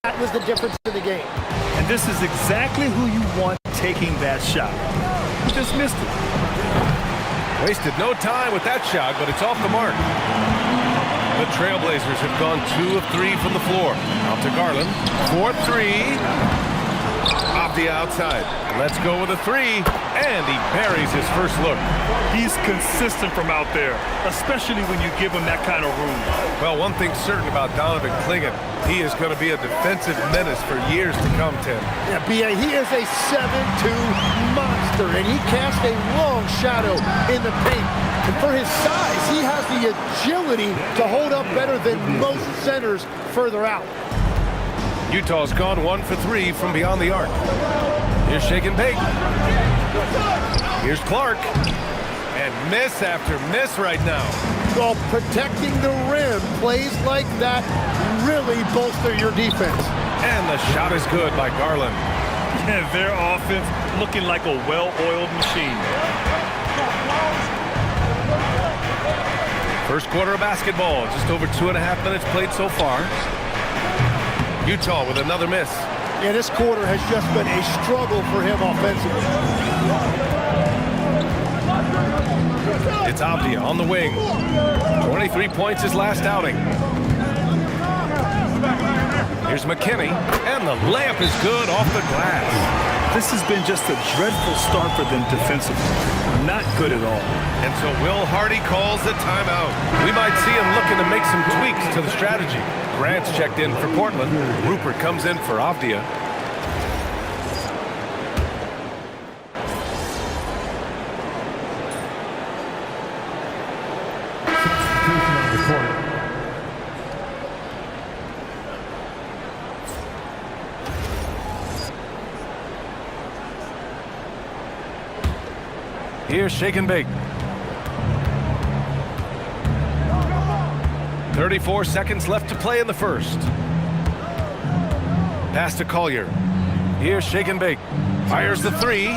That was the difference in the game. And this is exactly who you want taking that shot. He just missed it. Wasted no time with that shot, but it's off the mark. The Trailblazers have gone 2 of 3 from the floor. Out to Garland. 4-3. Off the outside. Let's go with a 3. And he buries his first look. He's consistent from out there, especially when you give him that kind of room. Well, one thing's certain about Donovan Clingan. He is going to be a defensive menace for years to come, Tim. Yeah, B.A., he is a 7'2" monster, and he casts a long shadow in the paint. And for his size, he has the agility to hold up better than most centers further out. Utah's gone 1 for 3 from beyond the arc. Here's Shake and Bake. Here's Clark. And miss after miss right now. Well, protecting the rim, plays like that really bolster your defense. And the shot is good by Garland. And their offense looking like a well-oiled machine. First quarter of basketball, just over 2.5 minutes played so far. Utah with another miss. Yeah, this quarter has just been a struggle for him offensively. It's Avdia on the wing. 23 points his last outing. Here's McKinney, and the layup is good off the glass. This has been just a dreadful start for them defensively. Not good at all. And so Will Hardy calls the timeout. We might see him looking to make some tweaks to the strategy. Grant's checked in for Portland. Rupert comes in for Avdia. Here's Shake and Bake. 34 seconds left to play in the first. Pass to Collier. Here's Shake and Bake. Fires the 3.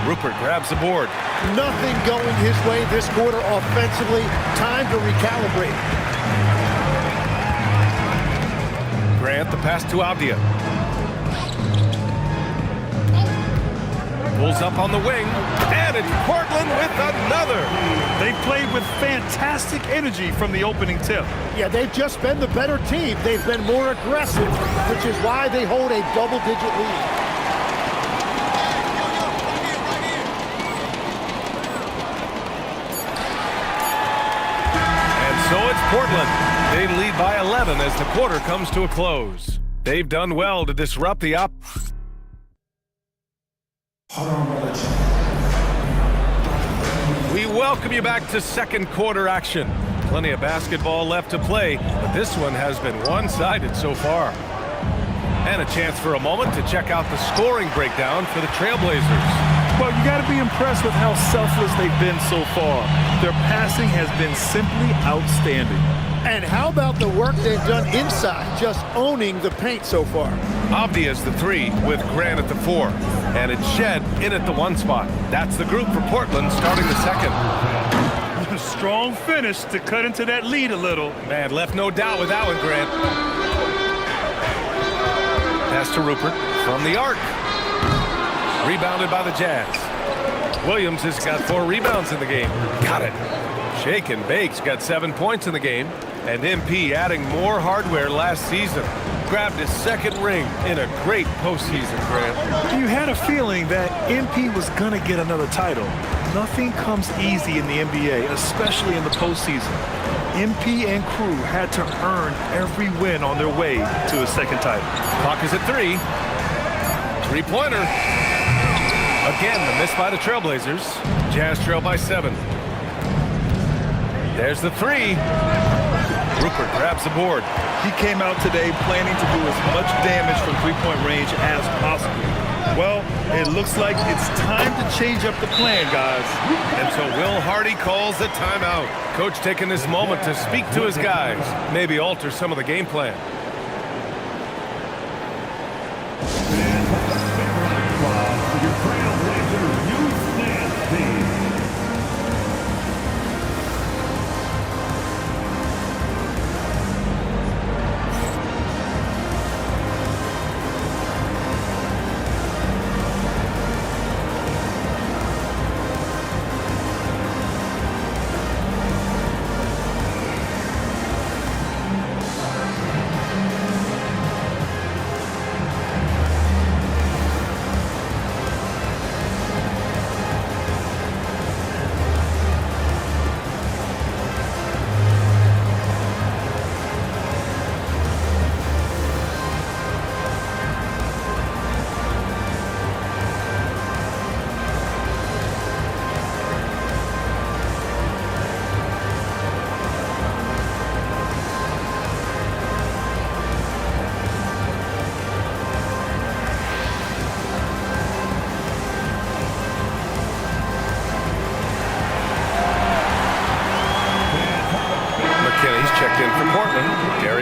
Rupert grabs the board. Nothing going his way this quarter offensively. Time to recalibrate. Grant the pass to Avdia. Pulls up on the wing, and it's Portland with another. They played with fantastic energy from the opening tip. Yeah, they've just been the better team. They've been more aggressive, which is why they hold a double-digit lead. And so it's Portland. They lead by 11 as the quarter comes to a close. They've done well to disrupt the We welcome you back to second quarter action. Plenty of basketball left to play, but this one has been one-sided so far. And a chance for a moment to check out the scoring breakdown for the Trailblazers. Well, you got to be impressed with how selfless they've been so far. Their passing has been simply outstanding. And how about the work they've done inside, just owning the paint so far? Avdia's the 3 with Grant at the 4. And it's Shed in at the 1 spot. That's the group for Portland starting the second. Strong finish to cut into that lead a little. Man, left no doubt with that one, Grant. Pass to Rupert from the arc. Rebounded by the Jazz. Williams has got 4 rebounds in the game. Got it. Shake and Bake's got 7 points in the game. And MP adding more hardware last season. Grabbed his second ring in a great postseason, Grant. You had a feeling that MP was going to get another title. Nothing comes easy in the NBA, especially in the postseason. MP and crew had to earn every win on their way to a second title. Clock is at 3. Three-pointer. Again, the miss by the Trailblazers. Jazz trail by 7. There's the 3. Rupert grabs the board. He came out today planning to do as much damage from three-point range as possible. Well, it looks like it's time to change up the plan, guys. And so Will Hardy calls the timeout. Coach taking this moment to speak to his guys, maybe alter some of the game plan.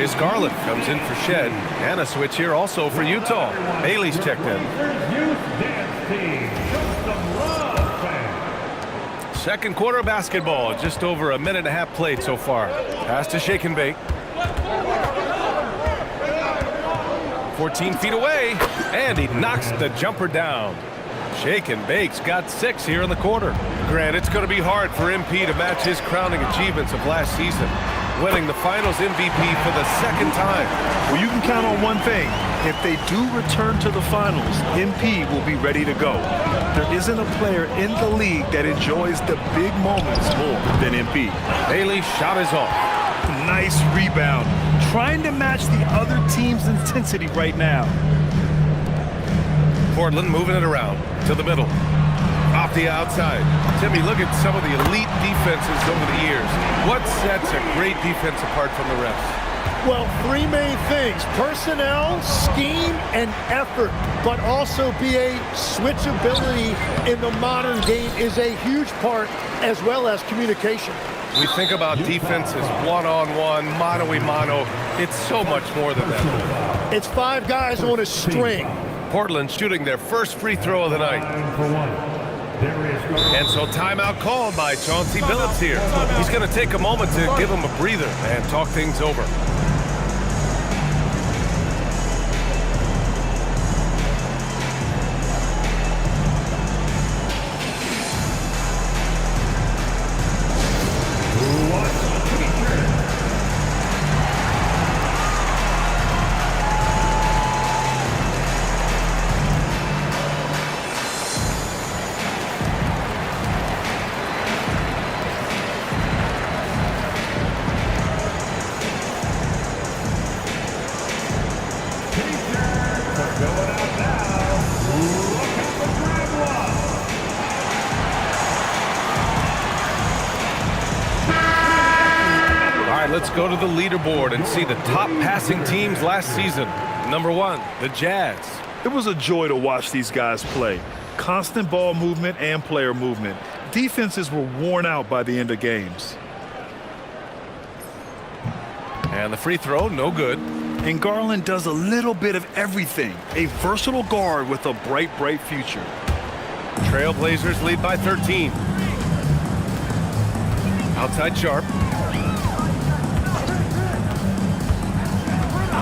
Chris Garland comes in for Shed. And a switch here also for Utah. Bailey's checked in. Second quarter of basketball. Just over a minute and a half played so far. Pass to Shake and Bake. 14 feet away. And he knocks the jumper down. Shake and Bake's got 6 here in the quarter. Grant, it's going to be hard for MP to match his crowning achievements of last season, winning the Finals MVP for the second time. Well, you can count on one thing. If they do return to the Finals, MP will be ready to go. There isn't a player in the league that enjoys the big moments more than MP. Bailey's shot is off. Nice rebound. Trying to match the other team's intensity right now. Portland moving it around to the middle. Off the outside. Timmy, look at some of the elite defenses over the years. What sets a great defense apart from the rest? Well, 3 main things: personnel, scheme, and effort. But also BA, switchability in the modern game is a huge part, as well as communication. We think about defenses one-on-one, mano-a-mano. It's so much more than that. It's 5 guys on a string. Portland shooting their first free throw of the night. And so timeout called by Chauncey Billups here. He's going to take a moment to give him a breather and talk things over. Let's go to the leaderboard and see the top passing teams last season. Number 1, the Jazz. It was a joy to watch these guys play. Constant ball movement and player movement. Defenses were worn out by the end of games. And the free throw, no good. And Garland does a little bit of everything. A versatile guard with a bright, bright future. Trailblazers lead by 13. Outside Sharp.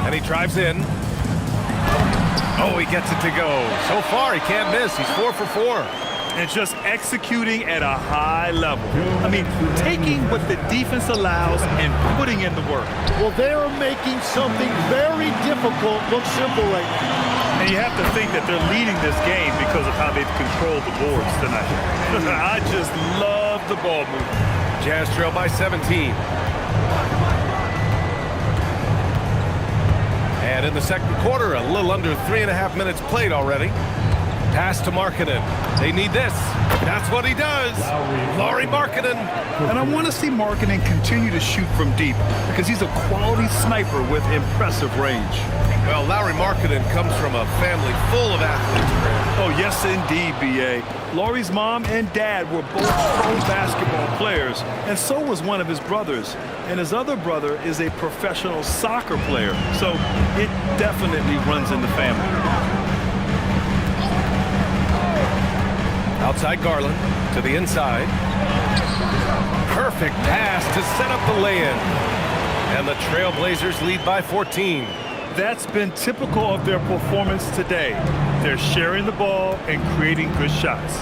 And he drives in. Oh, he gets it to go. So far, he can't miss. He's 4 for 4. And just executing at a high level. I mean, taking what the defense allows and putting in the work. Well, they are making something very difficult look simple right now. And you have to think that they're leading this game because of how they've controlled the boards tonight. I just love the ball movement. Jazz trail by 17. And in the second quarter, a little under 3.5 minutes played already. Pass to Markkanen. They need this. That's what he does. Lauri Markkanen. And I want to see Markkanen continue to shoot from deep because he's a quality sniper with impressive range. Well, Lauri Markkanen comes from a family full of athletes. Oh, yes, indeed, B.A. Lauri's mom and dad were both pro basketball players, and so was one of his brothers. And his other brother is a professional soccer player, so it definitely runs in the family. Outside Garland to the inside. Perfect pass to set up the lay-in. And the Trailblazers lead by 14. That's been typical of their performance today. They're sharing the ball and creating good shots.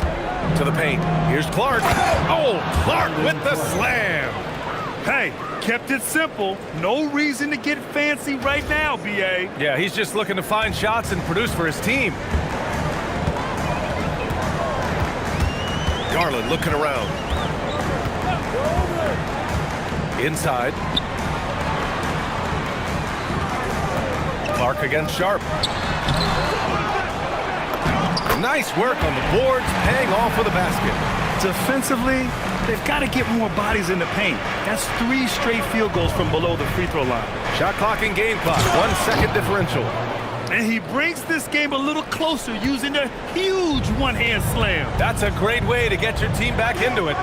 To the paint. Here's Clark. Oh, Clark with the slam. Hey, kept it simple. No reason to get fancy right now, B.A. Yeah, he's just looking to find shots and produce for his team. Garland looking around. Inside. Clark against Sharp. Nice work on the boards, paying off with a basket. Defensively, they've got to get more bodies in the paint. That's 3 straight field goals from below the free throw line. Shot clock and game clock, 1 second differential. And he brings this game a little closer using a huge one-hand slam. That's a great way to get your team back into it.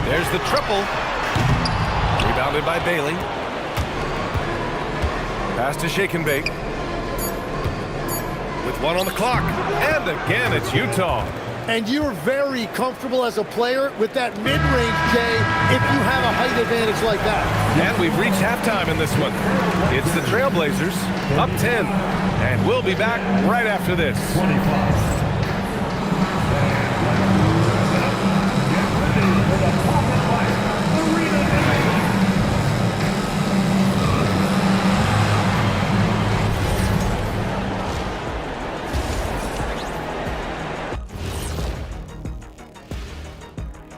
There's the triple. Rebounded by Bailey. Pass to Shake and Bake. With 1 on the clock. And again, it's Utah. And you're very comfortable as a player with that mid-range, Jay, if you have a height advantage like that. And we've reached halftime in this one. It's the Trailblazers up 10. And we'll be back right after this.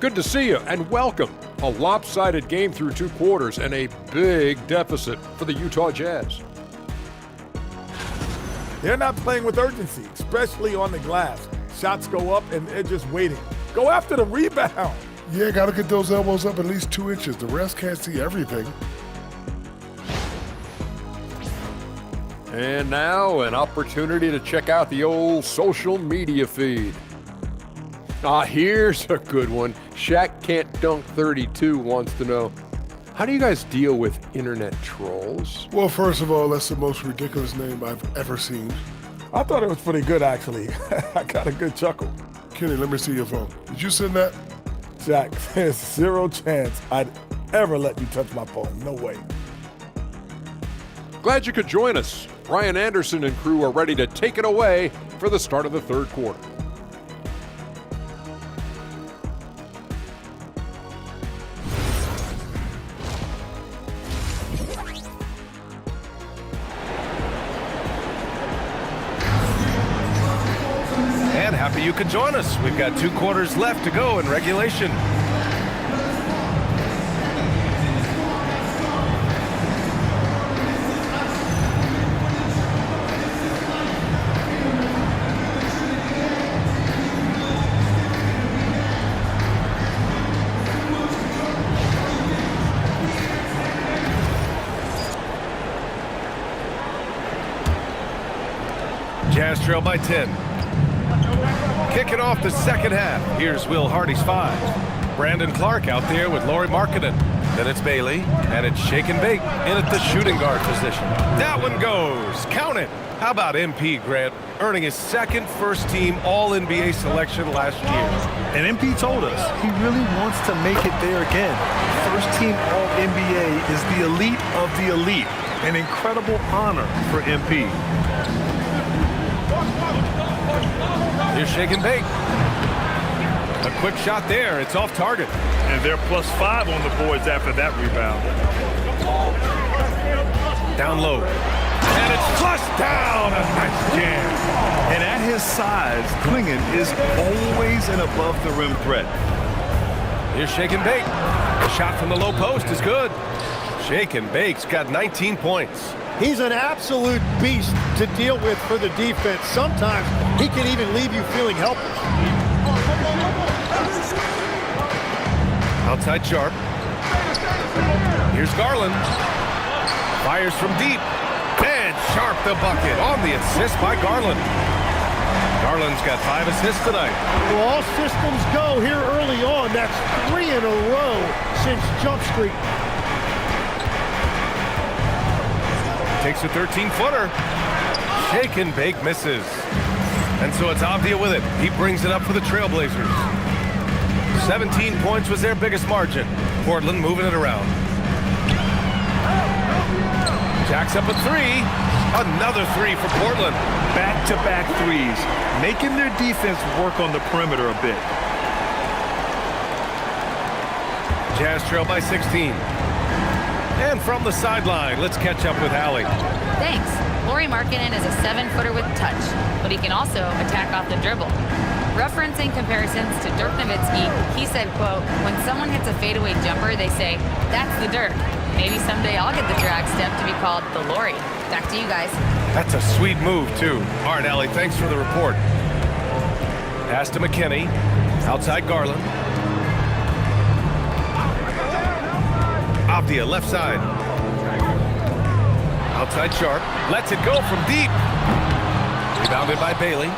Good to see you and welcome. A lopsided game through 2 quarters and a big deficit for the Utah Jazz. They're not playing with urgency, especially on the glass. Shots go up and they're just waiting. Go after the rebound. Yeah, got to get those elbows up at least 2 inches. The refs can't see everything. And now an opportunity to check out the old social media feed. Here's a good one. Shaq Can't Dunk 32 wants to know, how do you guys deal with internet trolls? Well, first of all, that's the most ridiculous name I've ever seen. I thought it was pretty good, actually. I got a good chuckle. Kenny, let me see your phone. Did you send that? Jack, there's 0 chance I'd ever let you touch my phone. No way. Glad you could join us. Ryan Anderson and crew are ready to take it away for the start of the 3rd quarter. And happy you could join us. We've got 2 quarters left to go in regulation. Jazz trail by 10. Kicking off the second half. Here's Will Hardy's 5. Brandon Clark out there with Lauri Markkanen. Then it's Bailey, and it's Shake and Bake in at the shooting guard position. That one goes. Count it. How about MP, Grant, earning his 2nd first-team All-NBA selection last year? And MP told us he really wants to make it there again. First-team All-NBA is the elite of the elite. An incredible honor for MP. Here's Shake and Bake. A quick shot there. It's off target. And they're +5 on the boards after that rebound. Down low. And it's flushed down. A nice jam. And at his size, Clingan is always an above-the-rim threat. Here's Shake and Bake. The shot from the low post is good. Shake and Bake's got 19 points. He's an absolute beast to deal with for the defense. Sometimes he can even leave you feeling helpless. Outside Sharp. Here's Garland. Fires from deep. And Sharp the bucket on the assist by Garland. Garland's got 5 assists tonight. Well, all systems go here early on. That's 3 in a row since Jump Street. Takes a 13-footer. Shake and Bake misses. And so it's Avdia with it. He brings it up for the Trailblazers. 17 points was their biggest margin. Portland moving it around. Jacks up a 3. Another 3 for Portland. Back-to-back threes, making their defense work on the perimeter a bit. Jazz trail by 16. And from the sideline, let's catch up with Allie. Thanks. Lauri Markkanen is a 7-footer with touch, but he can also attack off the dribble. Referencing comparisons to Dirk Nowitzki, he said, quote, "When someone hits a fadeaway jumper, they say, that's the Dirk. Maybe someday I'll get the drag step to be called the Lauri." Back to you guys. That's a sweet move, too. All right, Allie, thanks for the report. Pass to McKinney. Outside Garland. Avdia, left side. Outside Sharp. Lets it go from deep. Rebounded by Bailey.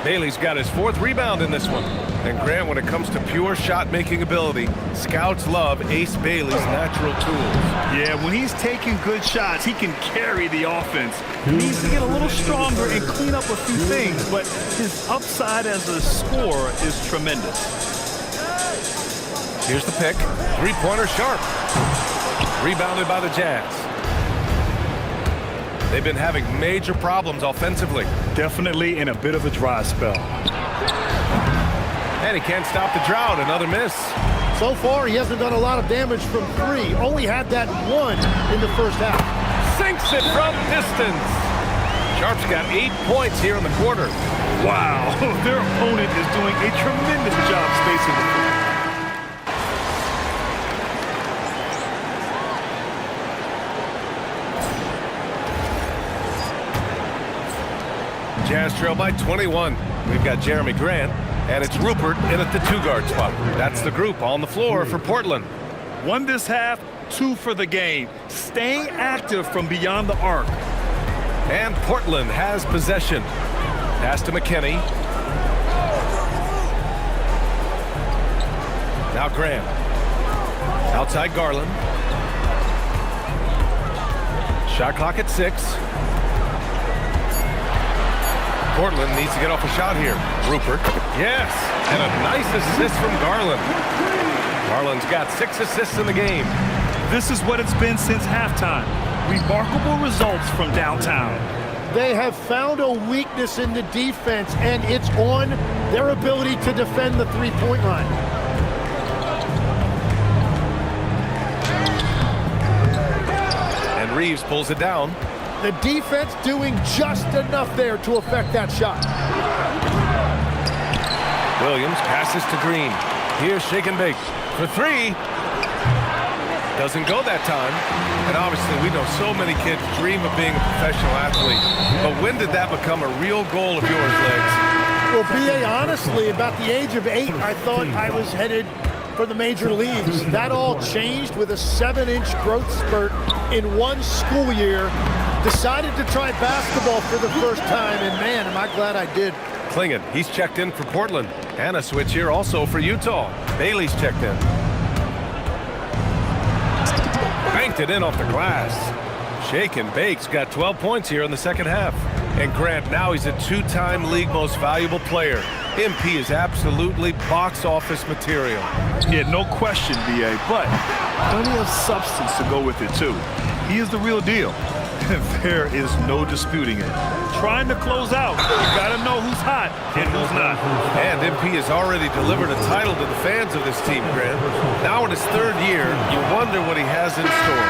Bailey's got his 4th rebound in this one. And Grant, when it comes to pure shot-making ability, scouts love Ace Bailey's natural tools. Yeah, when he's taking good shots, he can carry the offense. He needs to get a little stronger and clean up a few things, but his upside as a scorer is tremendous. Here's the pick. Three-pointer Sharp. Rebounded by the Jazz. They've been having major problems offensively. Definitely in a bit of a dry spell. And he can't stop the drought. Another miss. So far, he hasn't done a lot of damage from 3. Only had that 1 in the first half. Sinks it from distance. Sharp's got 8 points here in the quarter. Wow, their opponent is doing a tremendous job spacing the floor. Jazz trail by 21. We've got Jeremy Grant, and it's Rupert in at the 2-guard spot. That's the group on the floor for Portland. 1 this half, 2 for the game. Staying active from beyond the arc. And Portland has possession. Pass to McKinney. Now Grant. Outside Garland. Shot clock at 6. Portland needs to get off a shot here. Rupert. Yes, and a nice assist from Garland. Garland's got 6 assists in the game. This is what it's been since halftime. Remarkable results from downtown. They have found a weakness in the defense, and it's on their ability to defend the three-point line. And Reeves pulls it down. The defense doing just enough there to affect that shot. Williams passes to Green. Here's Shake and Bake for 3. Doesn't go that time. And obviously we know so many kids dream of being a professional athlete. But when did that become a real goal of yours, Legs? Well, B.A., honestly, about the age of 8, I thought I was headed for the major leagues. That all changed with a 7-inch growth spurt in 1 school year. Decided to try basketball for the first time, and man, am I glad I did. Klingon, he's checked in for Portland. And a switch here also for Utah. Bailey's checked in. Banked it in off the glass. Shake and Bake's got 12 points here in the second half. And Grant, now he's a 2-time league most valuable player. MP is absolutely box office material. Yeah, no question, B.A., but plenty of substance to go with it, too. He is the real deal. There is no disputing it. Trying to close out, you gotta know who's hot and who's not. And MP has already delivered a title to the fans of this team, Grant. Now in his 3rd year, you wonder what he has in store.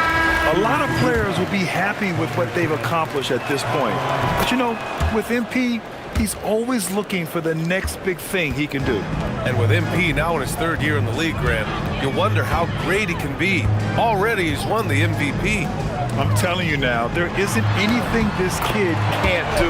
A lot of players will be happy with what they've accomplished at this point. But you know, with MP, he's always looking for the next big thing he can do. And with MP now in his 3rd year in the league, Grant, you wonder how great he can be. Already he's won the MVP. I'm telling you now, there isn't anything this kid can't do.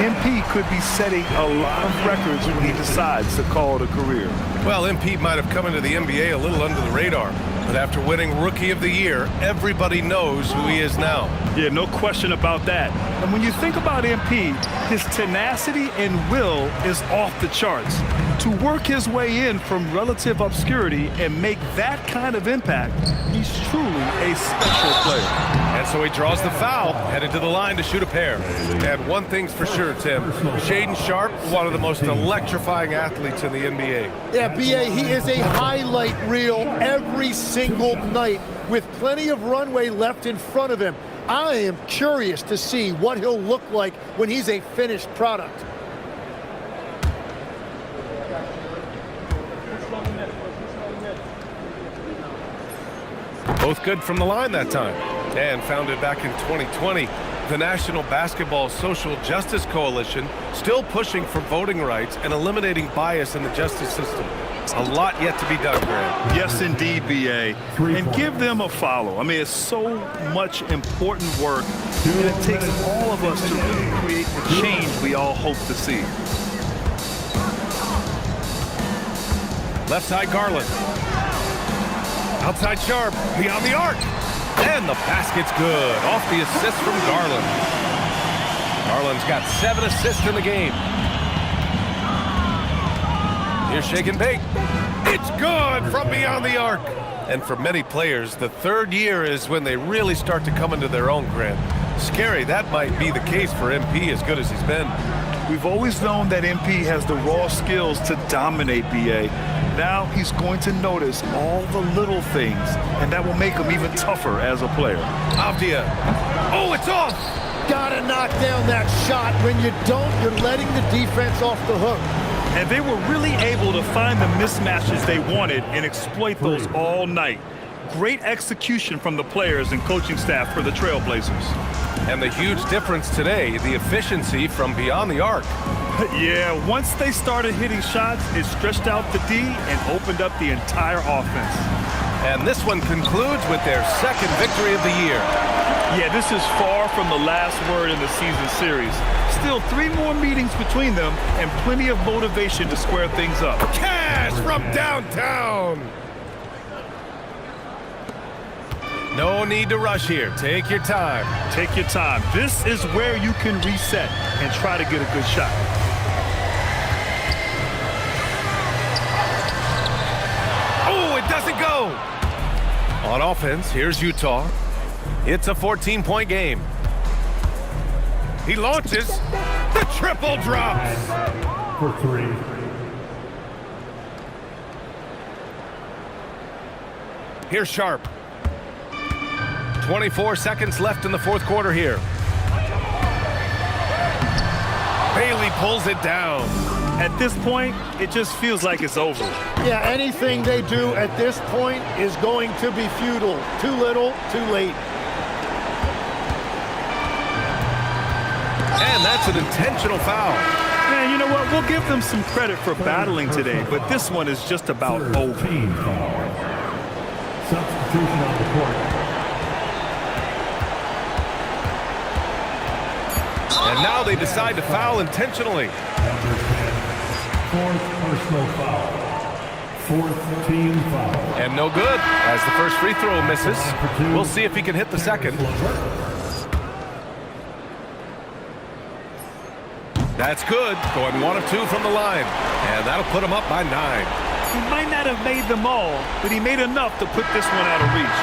MP could be setting a lot of records when he decides to call it a career. Well, MP might have come into the NBA a little under the radar, but after winning Rookie of the Year, everybody knows who he is now. Yeah, no question about that. And when you think about MP, his tenacity and will is off the charts. To work his way in from relative obscurity and make that kind of impact, he's truly a special player. And so he draws the foul, headed to the line to shoot a pair. And one thing's for sure, Tim. Shaedon Sharpe, one of the most electrifying athletes in the NBA. Yeah, B.A., he is a highlight reel every single night with plenty of runway left in front of him. I am curious to see what he'll look like when he's a finished product. Both good from the line that time. And founded back in 2020, the National Basketball Social Justice Coalition still pushing for voting rights and eliminating bias in the justice system. A lot yet to be done, Grant. Yes, indeed, B.A. And give them a follow. I mean, it's so much important work, and it takes all of us to really create the change we all hope to see. Left side, Garland. Outside Sharpe, beyond the arc. And the basket's good. Off the assist from Garland. Garland's got 7 assists in the game. Here's shake and bake. It's good from beyond the arc. And for many players, the third year is when they really start to come into their own, Grant. Scary, that might be the case for MP, as good as he's been. We've always known that MP has the raw skills to dominate BA. Now he's going to notice all the little things, and that will make him even tougher as a player. Avdia. Oh, it's off! Gotta knock down that shot. When you don't, you're letting the defense off the hook. And they were really able to find the mismatches they wanted and exploit those all night. Great execution from the players and coaching staff for the Trailblazers. And the huge difference today, the efficiency from beyond the arc. Yeah, once they started hitting shots, it stretched out the D and opened up the entire offense. And this one concludes with their second victory of the year. Yeah, this is far from the last word in the season series. Still 3 more meetings between them and plenty of motivation to square things up. Cash from downtown! No need to rush here. Take your time. Take your time. This is where you can reset and try to get a good shot. Oh, it doesn't go! On offense, here's Utah. It's a 14-point game. He launches. The triple drops. For 3. Here's Sharp. 24 seconds left in the fourth quarter here. Bailey pulls it down. At this point, it just feels like it's over. Yeah, anything they do at this point is going to be futile. Too little, too late. And that's an intentional foul. Man, you know what? We'll give them some credit for battling today, but this one is just about over. Team foul. Substitution on the court. And now they decide to foul intentionally. Number 10. 4th personal foul. 4th team foul. And no good, as the first free throw misses. We'll see if he can hit the second. That's good, going 1 of 2 from the line. And that'll put him up by 9. He might not have made them all, but he made enough to put this one out of reach.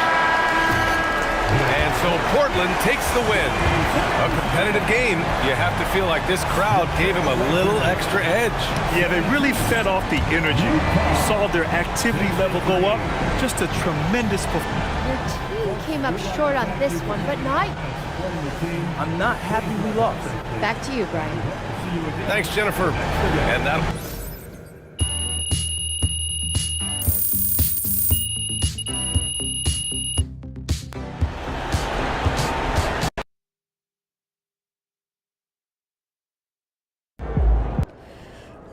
And so Portland takes the win. A competitive game. You have to feel like this crowd gave him a little extra edge. Yeah, they really fed off the energy. You saw their activity level go up. Just a tremendous performance. Your team came up short on this one, but not. I'm not happy we lost. Back to you, Brian. Thanks, Jennifer. And that'll...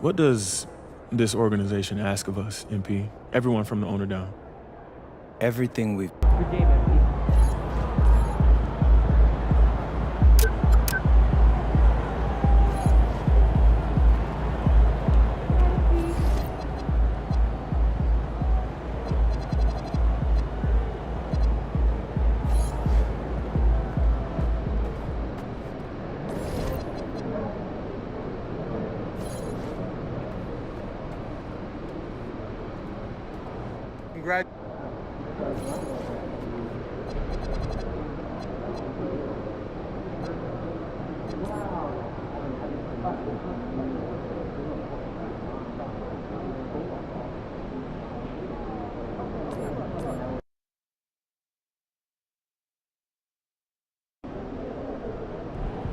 What does this organization ask of us, MP? Everyone from the owner down. Everything we've...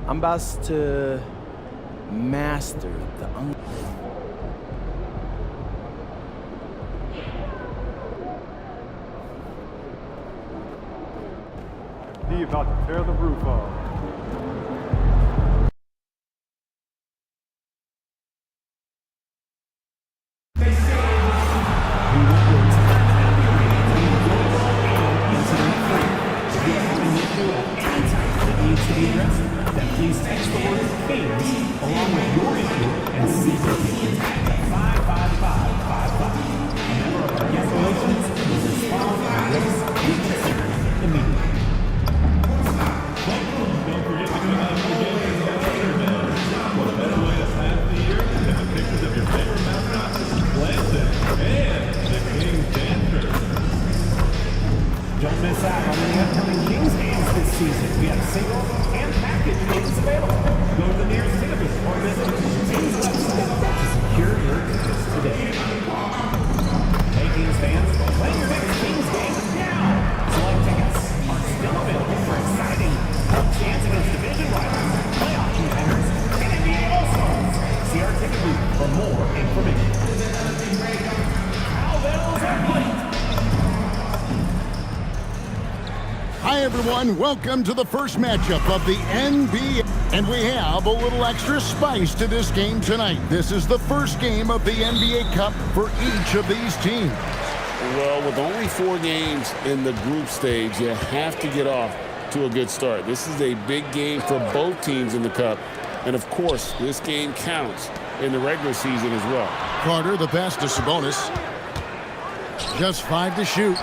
I'm about to master the He about to tear the roof off. Please text the word FAMES along with your issue and CPT to 55555. Remember, our cancellations is responsible for risks being considered immediately. Don't miss out on any upcoming Kings games this season. We have single and package games available. Go to the nearest campus or visit the Kings website to secure your tickets today. Hey, Kings fans, play your next Kings game now. Select tickets are still available for exciting chance against division rivals, playoff contenders, and NBA All-Stars. See our ticket booth for more information. Cowbells are playing. Hi, everyone. Welcome to the first matchup of the NBA. And we have a little extra spice to this game tonight. This is the first game of the NBA Cup for each of these teams. Well, with only 4 games in the group stage, you have to get off to a good start. This is a big game for both teams in the Cup. And, of course, this game counts in the regular season as well. Carter, the pass to Sabonis. Just 5 to shoot.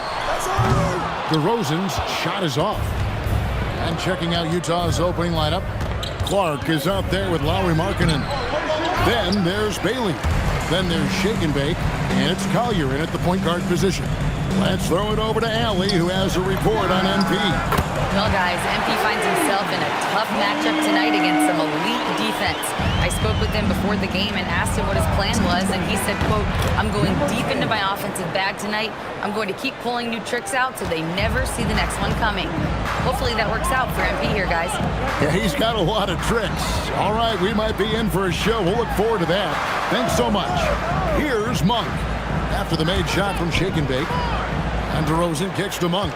DeRozan's shot is off. And checking out Utah's opening lineup, Clark is out there with Lauri Markkanen. Then there's Bailey. Then there's Shake and Bake. And it's Collier in at the point guard position. Let's throw it over to Allie, who has a report on MP. Well, guys, MP finds himself in a tough matchup tonight against some elite defense. I spoke with him before the game and asked him what his plan was, and he said, quote, "I'm going deep into my offensive bag tonight. I'm going to keep pulling new tricks out so they never see the next one coming." Hopefully that works out for MP here, guys. Yeah, he's got a lot of tricks. All right, we might be in for a show. We'll look forward to that. Thanks so much. Here's Monk. After the made shot from Shake and Bake. And DeRozan kicks to Monk.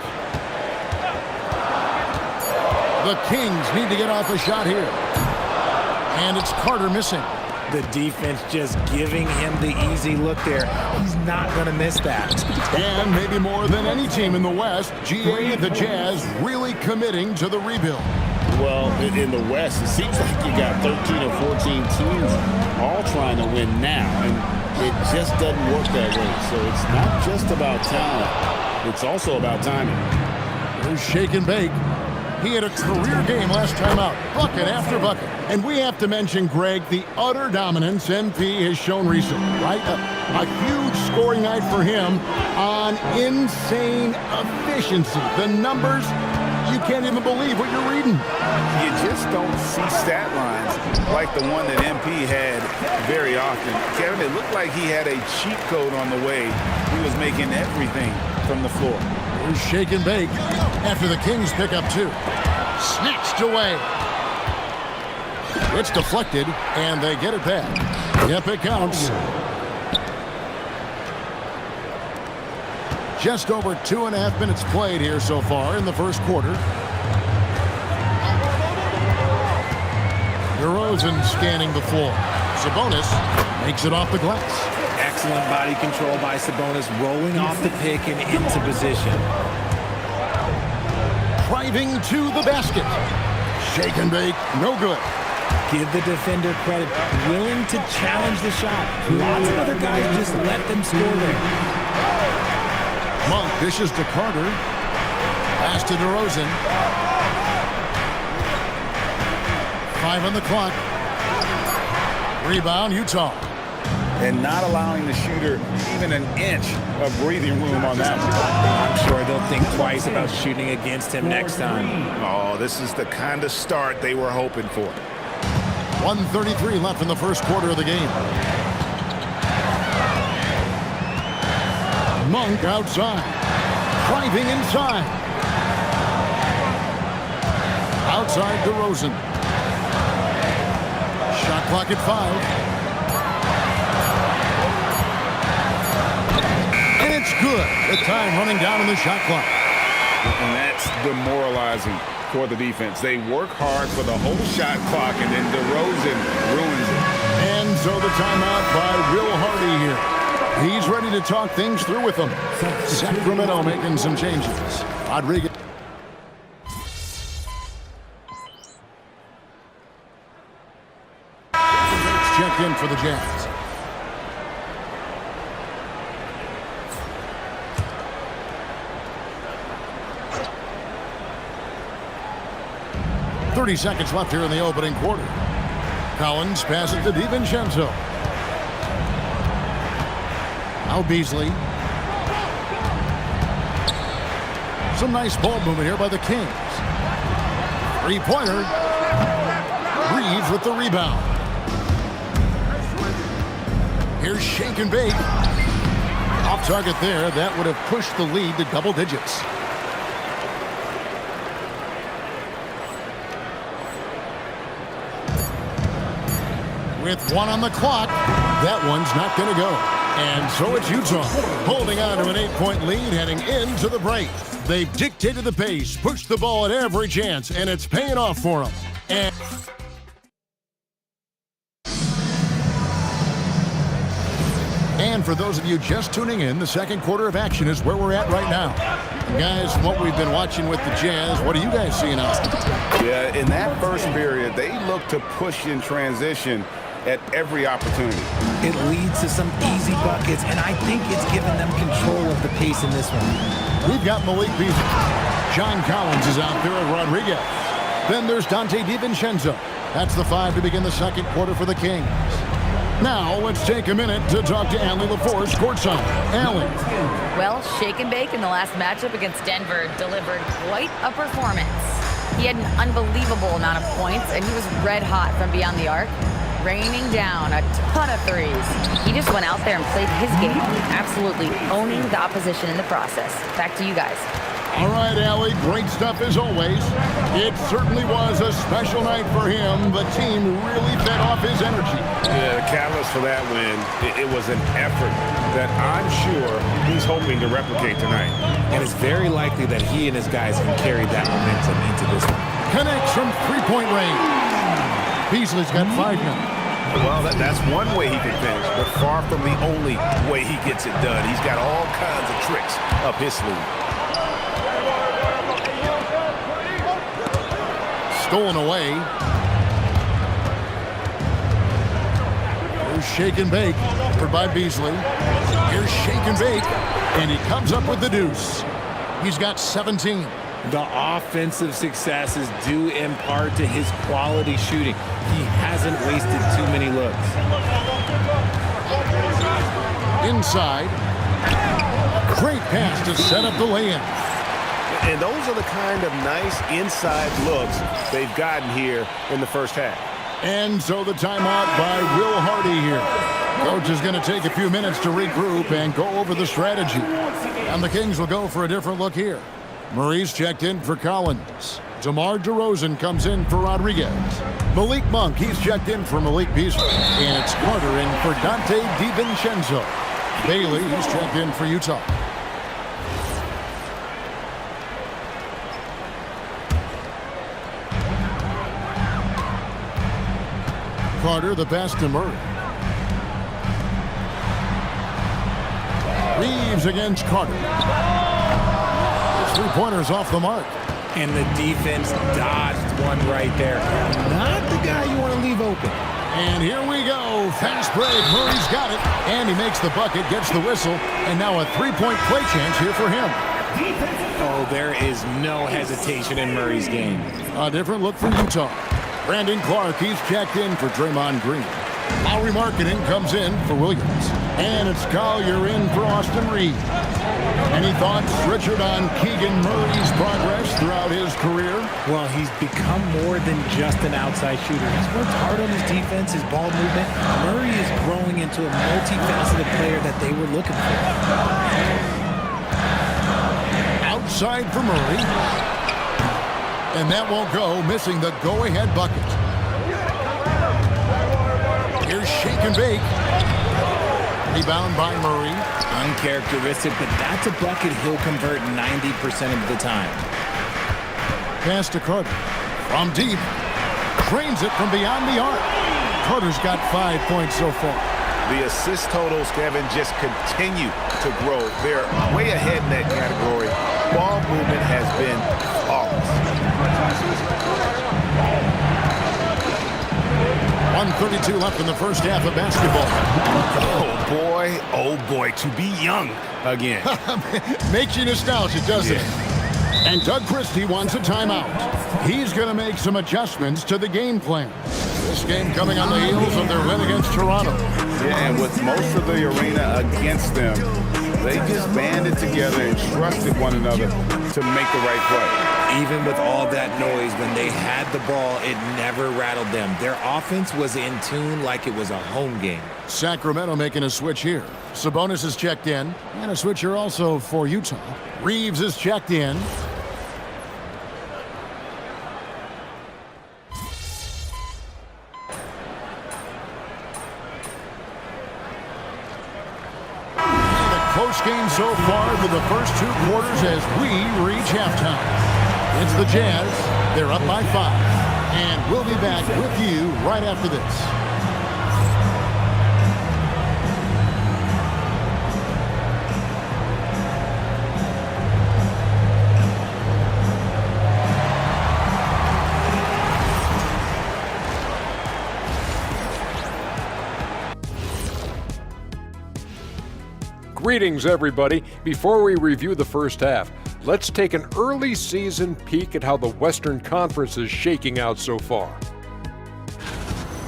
The Kings need to get off a shot here. And it's Carter missing. The defense just giving him the easy look there. He's not going to miss that. And maybe more than any team in the West, GA, the Jazz, really committing to the rebuild. Well, in the West, it seems like you got 13 or 14 teams all trying to win now. And it just doesn't work that way. So it's not just about talent. It's also about timing. There's Shake and Bake. He had a career game last time out, bucket after bucket. And we have to mention, Greg, the utter dominance MP has shown recently, right? A huge scoring night for him on insane efficiency. The numbers, you can't even believe what you're reading. You just don't see stat lines like the one that MP had very often. Kevin, it looked like he had a cheat code on the way. He was making everything from the floor. There's Shake and Bake after the Kings pick up 2. Snatched away. It's deflected, and they get it back. Yep, it counts. Just over 2.5 minutes played here so far in the first quarter. DeRozan scanning the floor. Sabonis makes it off the glass. Excellent body control by Sabonis, rolling off the pick and into position. Driving to the basket. Shake and Bake, no good. Give the defender credit, willing to challenge the shot. Lots of other guys just let them score there. Monk dishes to Carter. Pass to DeRozan. 5 on the clock. Rebound, Utah. And not allowing the shooter even an inch of breathing room on that one. I'm sure they'll think twice about shooting against him next time. Oh, this is the kind of start they were hoping for. 1:33 left in the first quarter of the game. Monk outside. Driving inside. Outside DeRozan. Shot clock at 5. Good. The time running down on the shot clock. And that's demoralizing for the defense. They work hard for the whole shot clock, and then DeRozan ruins it. And so the timeout by Will Hardy here. He's ready to talk things through with them. Sacramento making some changes. Rodriguez. Check in for the Jazz. .30 seconds left here in the opening quarter. Collins passes to DiVincenzo. Now Beasley. Some nice ball movement here by the Kings. Three-pointer. Reeves with the rebound. Here's shake and bake. Off target there. That would have pushed the lead to double digits. With 1 on the clock, that one's not going to go. And so it's Utah holding on to an 8-point lead heading into the break. They've dictated the pace, pushed the ball at every chance, and it's paying off for them. And for those of you just tuning in, the second quarter of action is where we're at right now. Guys, from what we've been watching with the Jazz, what are you guys seeing out? Yeah, in that first period, they look to push in transition at every opportunity. It leads to some easy buckets, and I think it's given them control of the pace in this one. We've got Malik Beasley. John Collins is out there at Rodriguez. Then there's Dante DiVincenzo. That's the 5 to begin the second quarter for the Kings. Now, let's take a minute to talk to Allie LaForce courtside. Allie. Well, shake and bake in the last matchup against Denver delivered quite a performance. He had an unbelievable amount of points, and he was red hot from beyond the arc, raining down a ton of threes. He just went out there and played his game, absolutely owning the opposition in the process. Back to you guys. All right, Allie, great stuff as always. It certainly was a special night for him. The team really fed off his energy. Yeah, the catalyst for that win, it was an effort that I'm sure he's hoping to replicate tonight. And it's very likely that he and his guys can carry that momentum into this one. Connects from three-point range. Beasley's got 5 now. Well, that's one way he can finish, but far from the only way he gets it done. He's got all kinds of tricks up his sleeve. Stolen away. Here's shake and bake offered by Beasley. Here's shake and bake, and he comes up with the deuce. He's got 17. The offensive success is due in part to his quality shooting. He hasn't wasted too many looks. Inside. Great pass to set up the lay-in. And those are the kind of nice inside looks they've gotten here in the first half. And so the timeout by Will Hardy here. Coach is going to take a few minutes to regroup and go over the strategy. And the Kings will go for a different look here. Murray's checked in for Collins. DeMar DeRozan comes in for Rodriguez. Malik Monk, he's checked in for Malik Beasley. And it's Carter in for Dante DiVincenzo. Bailey, he's checked in for Utah. Carter, the pass to Murray. Reeves against Carter. His three-pointer's off the mark. And the defense dodged one right there. Not the guy you want to leave open. And here we go. Fast break. Murray's got it. And he makes the bucket, gets the whistle. And now a three-point play chance here for him. Oh, there is no hesitation in Murray's game. A different look for Utah. Brandon Clark, he's checked in for Draymond Green. Lowry Marketing comes in for Williams. And it's Collier in for Austin Reeves. Any thoughts, Richard, on Keegan Murray's progress throughout his career? Well, he's become more than just an outside shooter. He's worked hard on his defense, his ball movement. Murray is growing into a multifaceted player that they were looking for. Outside for Murray. And that won't go, missing the go-ahead bucket. Here's shake and bake. Rebound by Murray. Uncharacteristic, but that's a bucket he'll convert 90% of the time. Pass to Carter. From deep. Drains it from beyond the arc. Carter's got 5 points so far. The assist totals, Kevin, just continue to grow. They're way ahead in that category. Ball movement has been flawless. 1:32 left in the first half of basketball. Oh boy, to be young again. Makes you nostalgic, doesn't it? And Doug Christie wants a timeout. He's going to make some adjustments to the game plan. This game coming on the heels of their win against Toronto. Yeah, and with most of the arena against them, They just banded together and trusted one another to make the right play. Even with all that noise, when they had the ball, it never rattled them. Their offense was in tune like it was a home game. Sacramento making a switch here. Sabonis is checked in. And a switch here also for Utah. Reeves is checked in. Close game so far through the first 2 quarters as we reach halftime. It's the Jazz. They're up by 5. And we'll be back with you right after this. Greetings, everybody. Before we review the first half, let's take an early season peek at how the Western Conference is shaking out so far.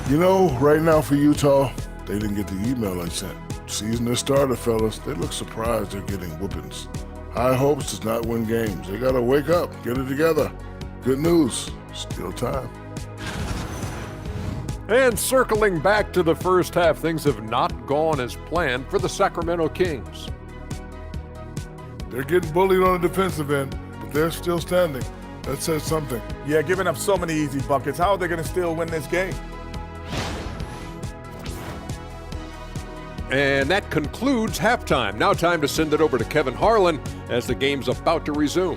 You know, right now for Utah, they didn't get the email I sent. Season has started, fellas. They look surprised they're getting whoopings. High hopes does not win games. They gotta wake up, get it together. Good news, still time. And circling back to the first half, things have not gone as planned for the Sacramento Kings. They're getting bullied on the defensive end, but they're still standing. That says something. Yeah, giving up so many easy buckets. How are they going to still win this game? And that concludes halftime. Now time to send it over to Kevin Harlan as the game's about to resume.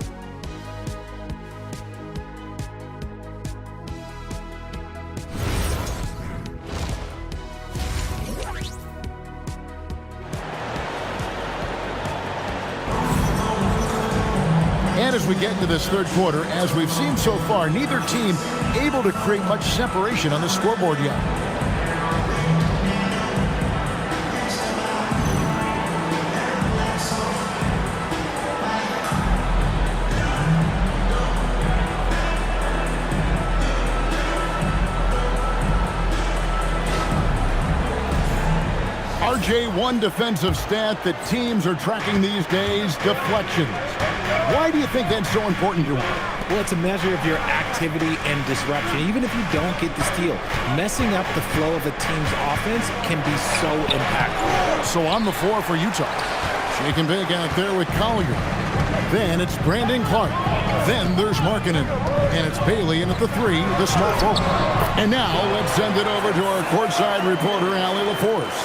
As we get into this third quarter, as we've seen so far, neither team able to create much separation on the scoreboard yet. RJ, one defensive stat that teams are tracking these days, deflections. Why do you think that's so important to him? Well, it's a measure of your activity and disruption. Even if you don't get the steal, messing up the flow of a team's offense can be so impactful. So on the floor for Utah. Shaking big out there with Collier. Then it's Brandon Clark. Then there's Markkanen. And it's Bailey in at the 3, the small forward. And now let's send it over to our courtside reporter, Allie LaForce.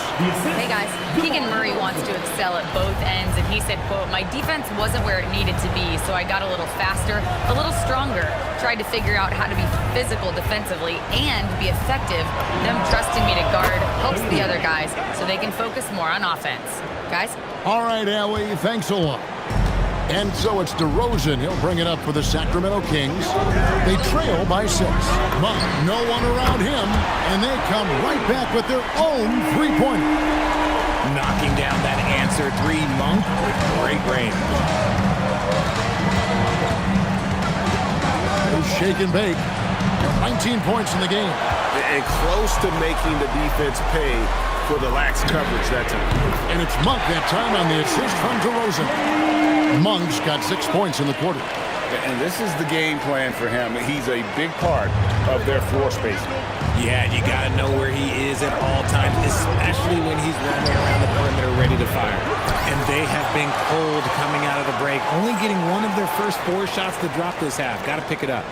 Hey guys, Keegan Murray wants to excel at both ends, and he said, quote, "My defense wasn't where it needed to be, so I got a little faster, a little stronger, tried to figure out how to be physical defensively and be effective. Them trusting me to guard helps the other guys so they can focus more on offense." Guys? All right, Allie, thanks a lot. And so it's DeRozan. He'll bring it up for the Sacramento Kings. They trail by 6. But no one around him, and they come right back with their own three-pointer. Knocking down that answer 3, Monk with great range. Shake and bake. 19 points in the game. And close to making the defense pay for the lax coverage that time. And it's Monk that time on the assist from DeRozan. Monk's got 6 points in the quarter. And this is the game plan for him. He's a big part of their floor spacing. Yeah, you got to know where he is at all times, especially when he's running around the perimeter ready to fire. And they have been cold coming out of the break, only getting one of their first 4 shots to drop this half. Got to pick it up.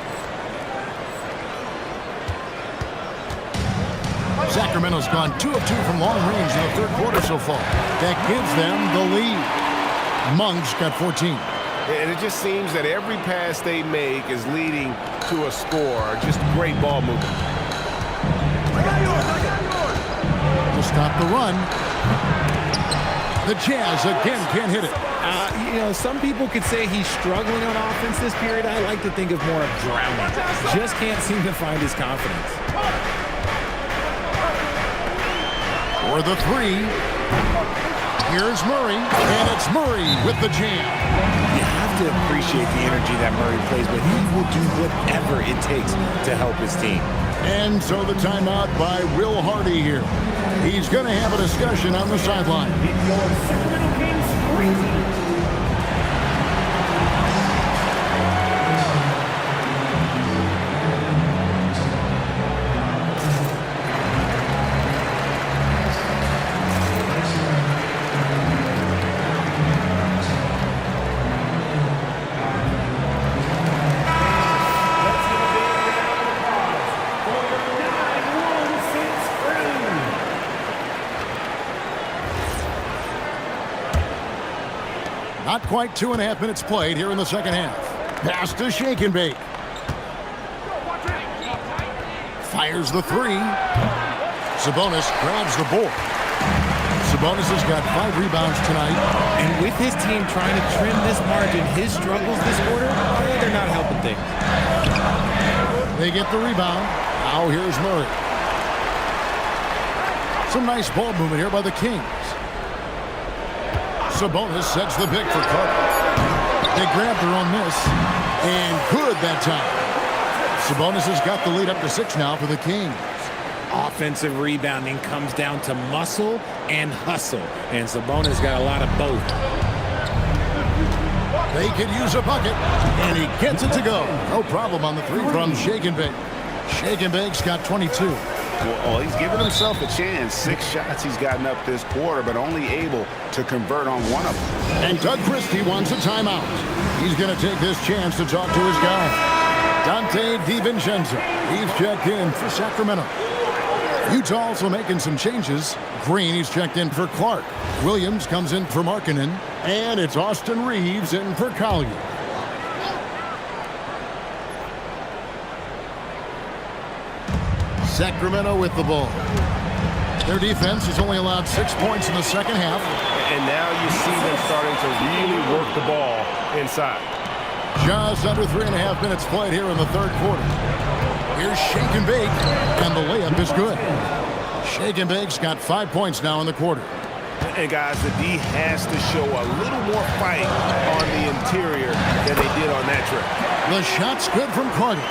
Sacramento's gone 2 of 2 from long range in the third quarter so far. That gives them the lead. Monk's got 14. And it just seems that every pass they make is leading to a score. Just great ball movement. To stop the run. The Jazz again can't hit it. You know, some people could say he's struggling on offense this period. I like to think of more of drowning. Just can't seem to find his confidence. For the 3. Here's Murray, and it's Murray with the jam. You have to appreciate the energy that Murray plays with. He will do whatever it takes to help his team. And so the timeout by Will Hardy here. He's going to have a discussion on the sideline. Your Sacramento Kings crazy. Not quite 2.5 minutes played here in the second half. Pass to Shake and Bake. Fires the three. Sabonis grabs the board. Sabonis has got 5 rebounds tonight. And with his team trying to trim this margin, his struggles this quarter, they're not helping things. They get the rebound. Now here's Murray. Some nice ball movement here by the Kings. Sabonis sets the pick for Carter. They grab their own miss. And good that time. Sabonis has got the lead up to 6 now for the Kings. Offensive rebounding comes down to muscle and hustle. And Sabonis got a lot of both. They could use a bucket. And he gets it to go. No problem on the three from Shake and Bake. Shake and Bake's got 22. Well, he's given himself a chance. 6 shots he's gotten up this quarter, but only able to convert on one of them. And Doug Christie wants a timeout. He's going to take this chance to talk to his guy, Dante DiVincenzo. He's checked in for Sacramento. Utah also making some changes. Green, he's checked in for Clark. Williams comes in for Markkanen. And it's Austin Reeves in for Collier. Sacramento with the ball. Their defense has only allowed 6 points in the second half. And now you see them starting to really work the ball inside. Just under 3.5 minutes played here in the third quarter. Here's Shake and Bake, and the layup is good. Shake and Bake's got 5 points now in the quarter. And guys, the D has to show a little more fight on the interior than they did on that trip. The shot's good from Carter.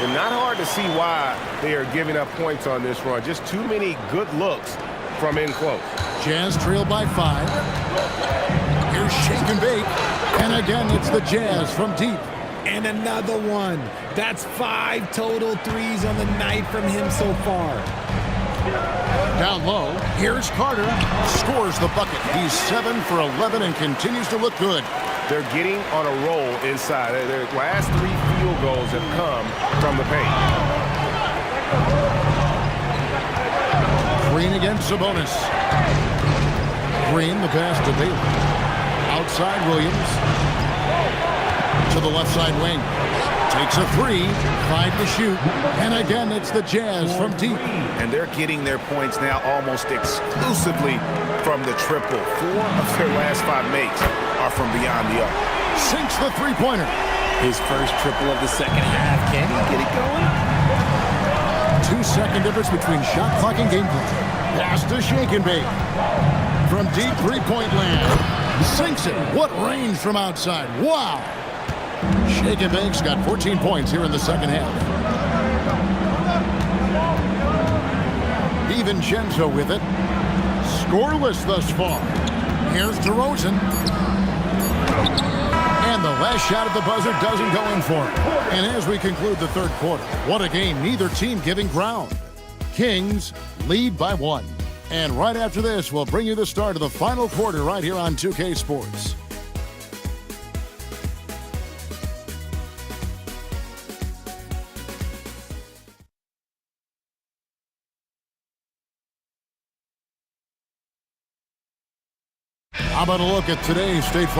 And not hard to see why they are giving up points on this run. Just too many good looks from in close. Jazz trail by 5. Here's Shake and Bake. And again, it's the Jazz from deep. And another one. That's 5 total threes on the night from him so far. Down low, here's Carter. Scores the bucket. He's 7 for 11 and continues to look good. They're getting on a roll inside. Their last 3 field goals have come from the paint. Green against Sabonis. Green, the pass to Bailey. Outside Williams. To the left side wing. Takes a 3. 5 to shoot. And again, it's the Jazz from deep. And they're getting their points now almost exclusively from the triple. 4 of their last 5 makes are from beyond the arc. Sinks the three-pointer. His first triple of the second half. Can he get it going? 2-second difference between shot clock and game clock. Pass to Shake and Bake. From deep three-point land. Sinks it. What range from outside. Wow. Shake and Bake's got 14 points here in the second half. DiVincenzo with it. Scoreless thus far. Here's DeRozan. And the last shot at the buzzer doesn't go in for it. And as we conclude the third quarter, what a game, neither team giving ground. Kings lead by 1. And right after this, we'll bring you the start of the final quarter right here on 2K Sports. How about a look at today's State Farm?